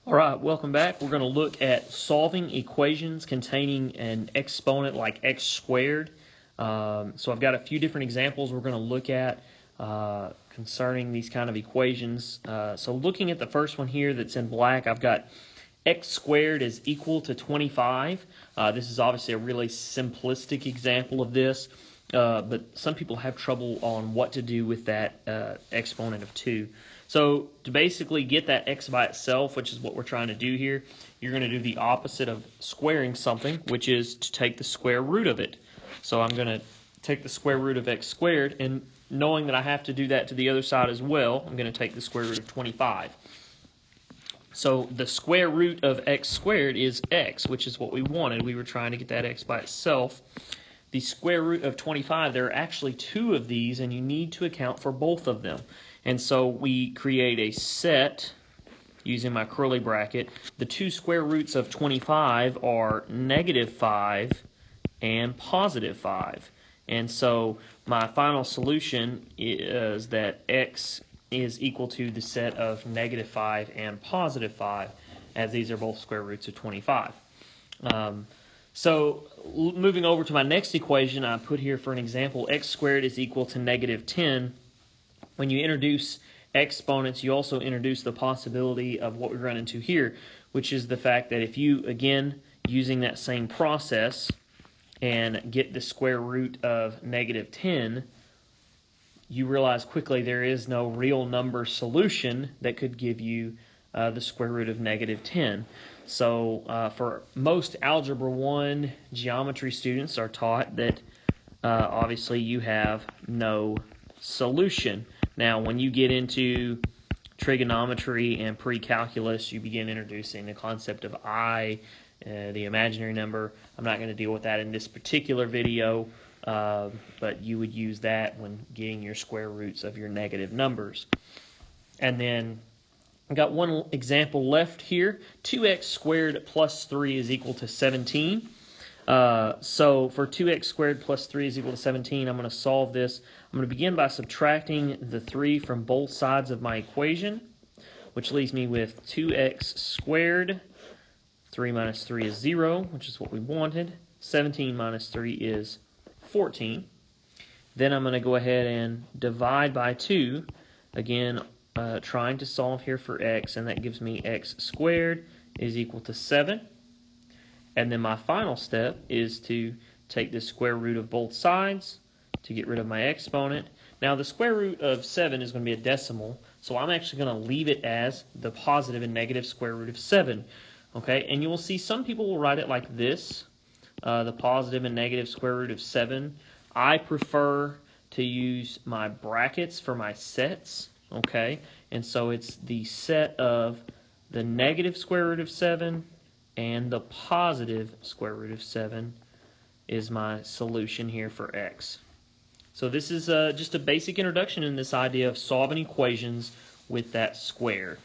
All right, welcome back. We're going to look at solving equations containing an exponent like x squared. So I've got a few different examples we're going to look at concerning these kind of equations. So looking at the first one here that's in black, I've got x squared is equal to 25. This is obviously a really simplistic example of this, but some people have trouble on what to do with that exponent of 2. So to basically get that x by itself, which is what we're trying to do here, you're going to do the opposite of squaring something, which is to take the square root of it. So I'm going to take the square root of x squared, and knowing that I have to do that to the other side as well, I'm going to take the square root of 25. So the square root of x squared is x, which is what we wanted. We were trying to get that x by itself. The square root of 25, there are actually 2 of these, and you need to account for both of them. And so we create a set using my curly bracket. The 2 square roots of 25 are -5 and +5. And so my final solution is that x is equal to the set of -5 and +5, as these are both square roots of 25. So moving over to my next equation, I put here for an example, x squared is equal to -10. When you introduce exponents, you also introduce the possibility of what we run into here, which is the fact that if you, again, using that same process and get the square root of -10, you realize quickly there is no real number solution that could give you the square root of -10. So for most Algebra 1 geometry students are taught that obviously you have no solution. Now, when you get into trigonometry and pre-calculus, you begin introducing the concept of I, the imaginary number. I'm not going to deal with that in this particular video, but you would use that when getting your square roots of your negative numbers. And then I've got one example left here. 2x squared plus 3 is equal to 17. So for 2x squared plus 3 is equal to 17, I'm going to solve this. I'm going to begin by subtracting the 3 from both sides of my equation, which leaves me with 2x squared. 3 minus 3 is 0, which is what we wanted. 17 minus 3 is 14. Then I'm going to go ahead and divide by 2, again, trying to solve here for x, and that gives me x squared is equal to 7. And then my final step is to take the square root of both sides to get rid of my exponent. Now the square root of 7 is going to be a decimal, so I'm actually going to leave it as the positive and negative square root of 7. Okay, and you will see some people will write it like this, the positive and negative square root of 7. I prefer to use my brackets for my sets, okay? And so it's the set of the negative square root of 7 and the positive square root of 7 is my solution here for x. So this is just a basic introduction in this idea of solving equations with that square.